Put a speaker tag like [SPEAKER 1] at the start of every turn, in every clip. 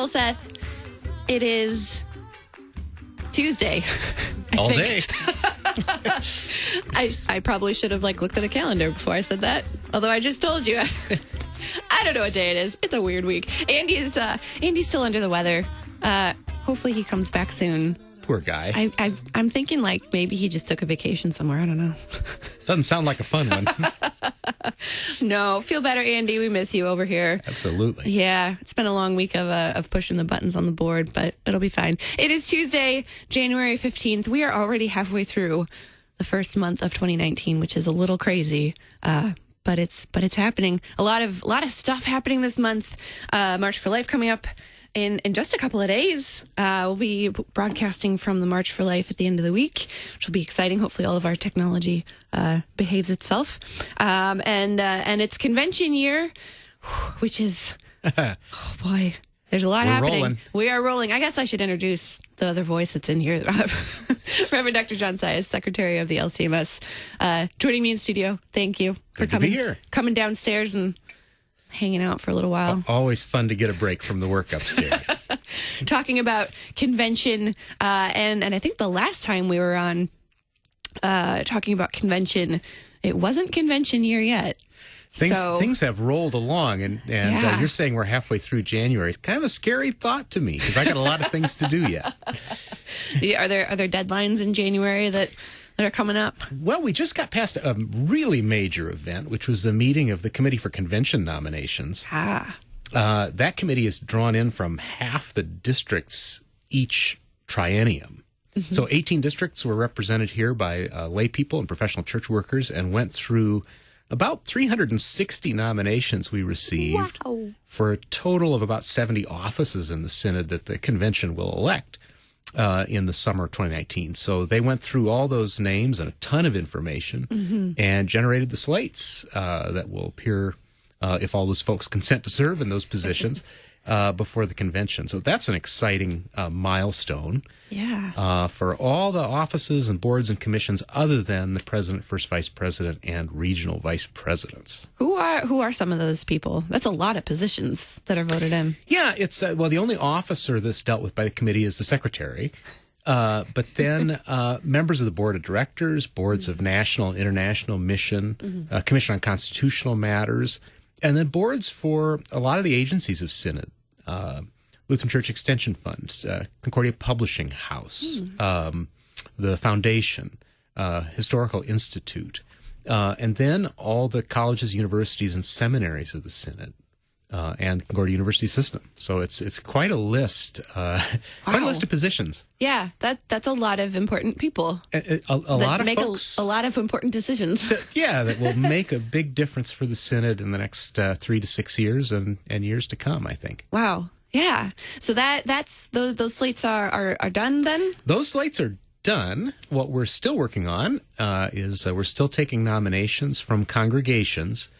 [SPEAKER 1] Well, Seth, it is Tuesday.
[SPEAKER 2] All day.
[SPEAKER 1] I probably should have looked at a calendar before I said that. Although I just told you. I don't know what day it is. It's a weird week. Andy's still under the weather. Hopefully he comes back soon.
[SPEAKER 2] Poor guy.
[SPEAKER 1] I'm thinking maybe he just took a vacation somewhere. I don't know.
[SPEAKER 2] Doesn't sound like a fun one.
[SPEAKER 1] No, feel better, Andy. We miss you over here.
[SPEAKER 2] Absolutely.
[SPEAKER 1] Yeah, it's been a long week of pushing the buttons on the board, but it'll be fine. It is Tuesday, January 15th. We are already halfway through the first month of 2019, which is a little crazy. But it's happening. A lot of stuff happening this month. March for Life coming up in just a couple of days. We'll be broadcasting from the March for Life at the end of the week, which will be exciting. Hopefully all of our technology behaves itself. And it's convention year, which is, oh boy, there's a lot happening.
[SPEAKER 2] Rolling.
[SPEAKER 1] We are rolling. I guess I should introduce the other voice that's in here. Reverend Dr. John Sias, Secretary of the LCMS, joining me in studio. Thank you for
[SPEAKER 2] Good to be here.
[SPEAKER 1] Coming downstairs and hanging out for a little while.
[SPEAKER 2] Always fun to get a break from the work upstairs.
[SPEAKER 1] Talking about convention, and I think the last time we were on talking about convention, it wasn't convention year yet.
[SPEAKER 2] Things have rolled along, and
[SPEAKER 1] Yeah.
[SPEAKER 2] You're saying we're halfway through January. It's kind of a scary thought to me because I got a lot of things to do yet.
[SPEAKER 1] Are there deadlines in January that are coming up?
[SPEAKER 2] Well, we just got past a really major event, which was the meeting of the Committee for Convention Nominations. That committee is drawn in from half the districts each triennium. Mm-hmm. So 18 districts were represented here by lay people and professional church workers and went through about 360 nominations we received.
[SPEAKER 1] Wow.
[SPEAKER 2] For a total of about 70 offices in the Synod that the convention will elect in the summer of 2019. So they went through all those names and a ton of information and generated the slates that will appear if all those folks consent to serve in those positions before the convention. So that's an exciting milestone.
[SPEAKER 1] Yeah.
[SPEAKER 2] For all the offices and boards and commissions other than the president, first vice president, and regional vice presidents.
[SPEAKER 1] Who are some of those people? That's a lot of positions that are voted in.
[SPEAKER 2] Yeah, it's the only officer that's dealt with by the committee is the secretary. But then members of the board of directors, boards of national and international mission, commission on constitutional matters, and then boards for a lot of the agencies of Synod. Lutheran Church Extension Funds, Concordia Publishing House, the Foundation, Historical Institute, and then all the colleges, universities, and seminaries of the Synod, and Concordia University System. So it's quite a list, quite a list of positions.
[SPEAKER 1] Yeah, that's a lot of important people.
[SPEAKER 2] A lot of
[SPEAKER 1] make
[SPEAKER 2] folks.
[SPEAKER 1] a lot of important decisions.
[SPEAKER 2] That will make a big difference for the Synod in the next 3 to 6 years and years to come, I think.
[SPEAKER 1] Wow. Yeah. So that's those slates are done then?
[SPEAKER 2] Those slates are done. What we're still working on is we're still taking nominations from congregations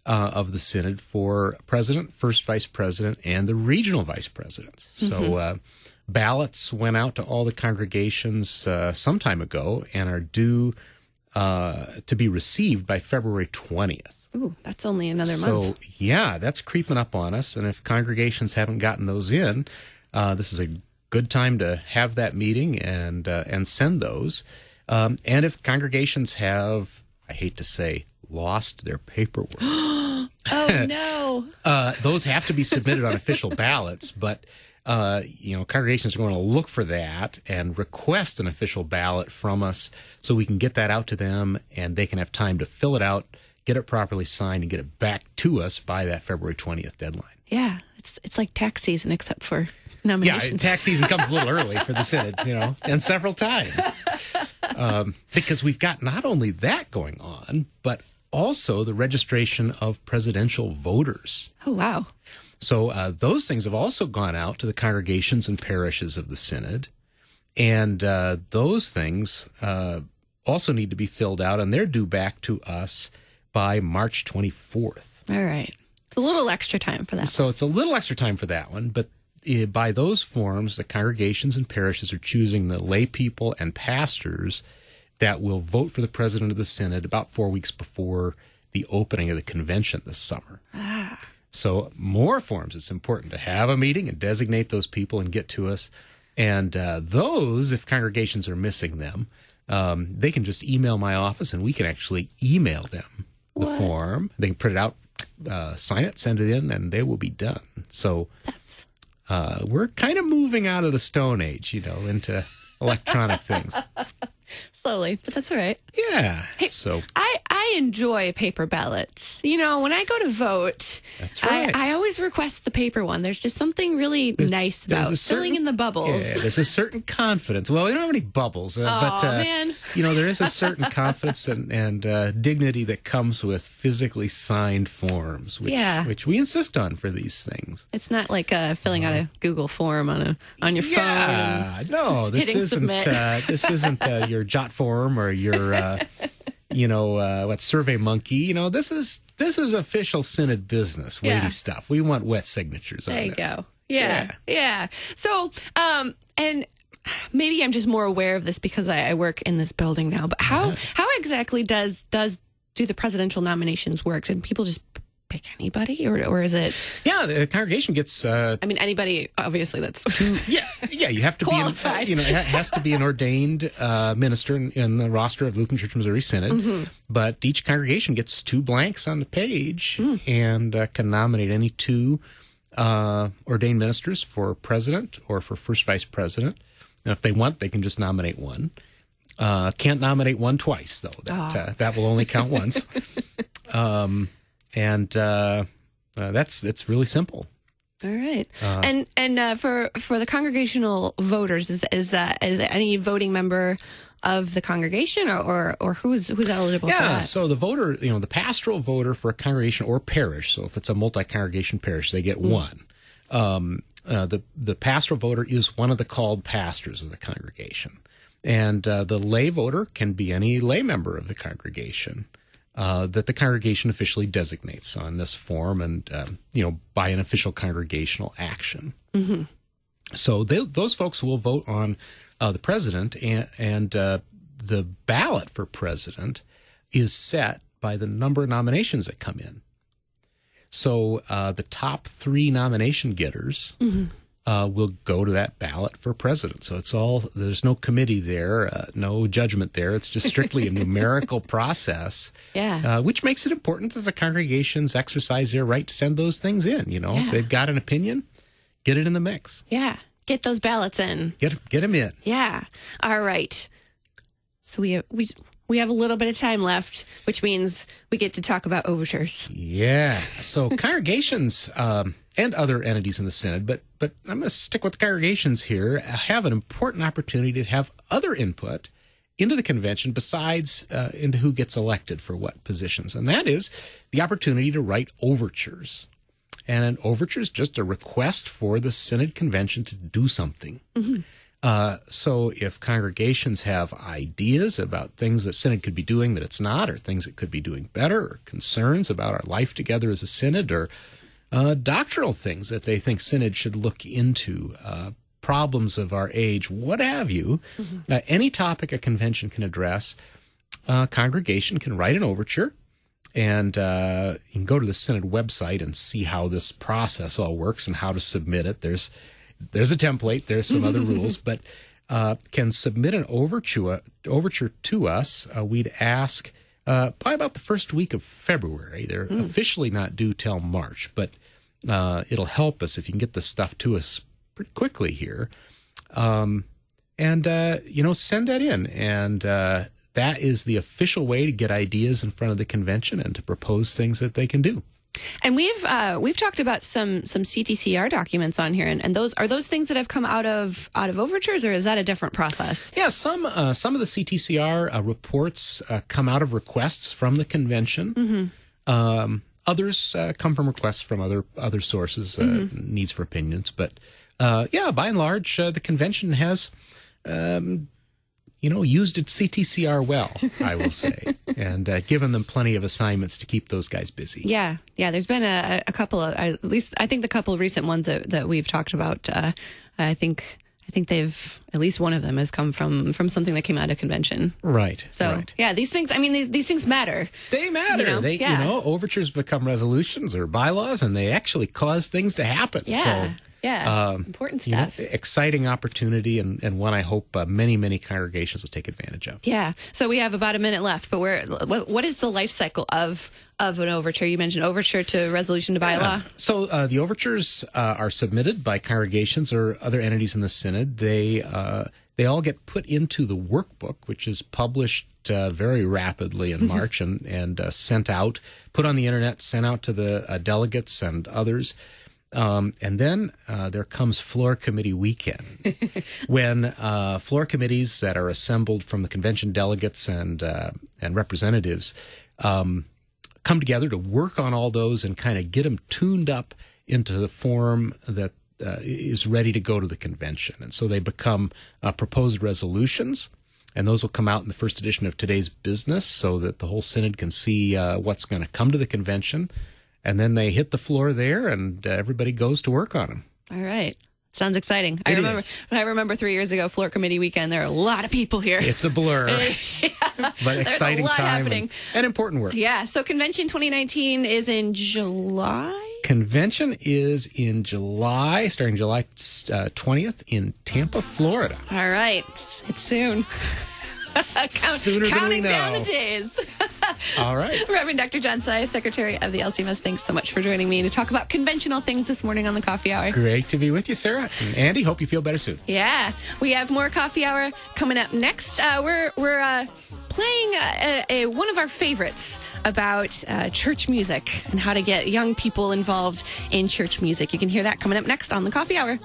[SPEAKER 2] of the Synod for president, first vice president, and the regional vice presidents. So ballots went out to all the congregations some time ago and are due to be received by February 20th.
[SPEAKER 1] Ooh, that's only another month.
[SPEAKER 2] So, yeah, that's creeping up on us. And if congregations haven't gotten those in, this is a good time to have that meeting and send those. And if congregations have, I hate to say, lost their paperwork.
[SPEAKER 1] Oh, no.
[SPEAKER 2] Those have to be submitted on official ballots, but congregations are going to look for that and request an official ballot from us so we can get that out to them and they can have time to fill it out, get it properly signed, and get it back to us by that February 20th deadline.
[SPEAKER 1] Yeah, it's like tax season except for nominations.
[SPEAKER 2] Yeah, tax season comes a little early for the Synod, and several times. Because we've got not only that going on, but also the registration of presidential voters.
[SPEAKER 1] Oh, wow.
[SPEAKER 2] So those things have also gone out to the congregations and parishes of the Synod. And those things also need to be filled out, and they're due back to us by March 24th.
[SPEAKER 1] All right. It's a little extra time for that.
[SPEAKER 2] So it's a little extra time for that one, but by those forms, the congregations and parishes are choosing the lay people and pastors that will vote for the president of the Synod about 4 weeks before the opening of the convention this summer. So more forms. It's important to have a meeting and designate those people and get to us. And those, if congregations are missing them, they can just email my office, and we can actually email them the form. They can print it out, sign it, send it in, and they will be done. So we're kind of moving out of the Stone Age, into electronic things.
[SPEAKER 1] Slowly, but that's all right.
[SPEAKER 2] Yeah.
[SPEAKER 1] Hey,
[SPEAKER 2] so
[SPEAKER 1] I enjoy paper ballots. When I go to vote,
[SPEAKER 2] that's right.
[SPEAKER 1] I always request the paper one. There's just something really nice about filling in the bubbles.
[SPEAKER 2] Yeah, there's a certain confidence. Well, we don't have any bubbles, but
[SPEAKER 1] man.
[SPEAKER 2] There is a certain confidence and dignity that comes with physically signed forms, which we insist on for these things.
[SPEAKER 1] It's not like filling out a Google form on your phone.
[SPEAKER 2] Yeah, no, this isn't your Jot form or your Survey Monkey. This is official synod business, weighty stuff. We want wet signatures on this.
[SPEAKER 1] There you go. Yeah. So, and maybe I'm just more aware of this because I work in this building now, but how exactly do the presidential nominations work? And people just pick anybody, or is it?
[SPEAKER 2] Yeah, the congregation gets.
[SPEAKER 1] Anybody. Obviously, that's
[SPEAKER 2] Yeah. You have to
[SPEAKER 1] qualified.
[SPEAKER 2] It has to be an ordained minister in the roster of Lutheran Church Missouri Synod. Mm-hmm. But each congregation gets 2 blanks on the page and can nominate any 2 ordained ministers for president or for first vice president. Now, if they want, they can just nominate one. Can't nominate one twice, though. That will only count once. And it's really simple.
[SPEAKER 1] All right. And for the congregational voters, is any voting member of the congregation or who's eligible for that?
[SPEAKER 2] Yeah, so the voter, the pastoral voter for a congregation or parish, so if it's a multi-congregation parish, they get one. The pastoral voter is one of the called pastors of the congregation. And the lay voter can be any lay member of the congregation. That the congregation officially designates on this form and, by an official congregational action. Mm-hmm. So those folks will vote on the president, and the ballot for president is set by the number of nominations that come in. So the top 3 nomination getters will go to that ballot for president. So there's no committee there, no judgment there. It's just strictly a numerical process, which makes it important that the congregations exercise their right to send those things in. If they've got an opinion, get it in the mix.
[SPEAKER 1] Yeah, get those ballots in.
[SPEAKER 2] Get them in.
[SPEAKER 1] Yeah. All right. So we have a little bit of time left, which means we get to talk about overtures.
[SPEAKER 2] Yeah. So congregations and other entities in the synod, but I'm going to stick with the congregations here, have an important opportunity to have other input into the convention besides into who gets elected for what positions. And that is the opportunity to write overtures. And an overture is just a request for the synod convention to do something. Mm-hmm. So if congregations have ideas about things that synod could be doing that it's not, or things it could be doing better, or concerns about our life together as a synod, or doctrinal things that they think synod should look into, problems of our age, what have you, any topic a convention can address, congregation can write an overture, and you can go to the synod website and see how this process all works and how to submit it. There's a template, there's some other rules, but can submit an overture to us. We'd ask probably about the first week of February. They're officially not due till March, but it'll help us if you can get the stuff to us pretty quickly here. Send that in. And that is the official way to get ideas in front of the convention and to propose things that they can do.
[SPEAKER 1] And we've talked about some CTCR documents on here, and those are those things that have come out of overtures, or is that a different process?
[SPEAKER 2] Yeah, some of the CTCR reports come out of requests from the convention. Mm-hmm. Others come from requests from other sources, needs for opinions. But by and large, the convention has used its CTCR well, I will say, and given them plenty of assignments to keep those guys busy.
[SPEAKER 1] Yeah. There's been a couple of, at least I think the couple of recent ones that we've talked about. I think I think at least one of them has come from something that came out of convention.
[SPEAKER 2] Right.
[SPEAKER 1] So,
[SPEAKER 2] right.
[SPEAKER 1] yeah, these things, I mean, these things matter.
[SPEAKER 2] They matter. Overtures become resolutions or bylaws, and they actually cause things to happen.
[SPEAKER 1] Yeah.
[SPEAKER 2] So,
[SPEAKER 1] important stuff.
[SPEAKER 2] Exciting opportunity, and one I hope many, many congregations will take advantage of.
[SPEAKER 1] Yeah. So we have about a minute left, but what is the life cycle of an overture? You mentioned overture to resolution to bylaw.
[SPEAKER 2] So the overtures are submitted by congregations or other entities in the synod. They all get put into the workbook, which is published very rapidly in March and sent out, put on the internet, sent out to the delegates and others. And then there comes floor committee weekend, when floor committees that are assembled from the convention delegates and representatives come together to work on all those and kind of get them tuned up into the form that is ready to go to the convention. And so they become proposed resolutions, and those will come out in the first edition of Today's Business so that the whole synod can see what's going to come to the convention. And then they hit the floor there, and everybody goes to work on them.
[SPEAKER 1] All right. Sounds exciting. I remember 3 years ago, floor committee weekend, there are a lot of people here.
[SPEAKER 2] It's a blur. But exciting time and important work.
[SPEAKER 1] Yeah. So Convention 2019 is in July?
[SPEAKER 2] Convention is in July, starting July 20th in Tampa, Florida.
[SPEAKER 1] All right. It's soon.
[SPEAKER 2] Sooner than we know.
[SPEAKER 1] Counting down the days.
[SPEAKER 2] All right.
[SPEAKER 1] Reverend Dr. John Sias, Secretary of the LCMS, thanks so much for joining me to talk about conventional things this morning on the Coffee Hour.
[SPEAKER 2] Great to be with you, Sarah. And Andy, hope you feel better soon.
[SPEAKER 1] Yeah. We have more Coffee Hour coming up next. We're playing one of our favorites about church music and how to get young people involved in church music. You can hear that coming up next on the Coffee Hour.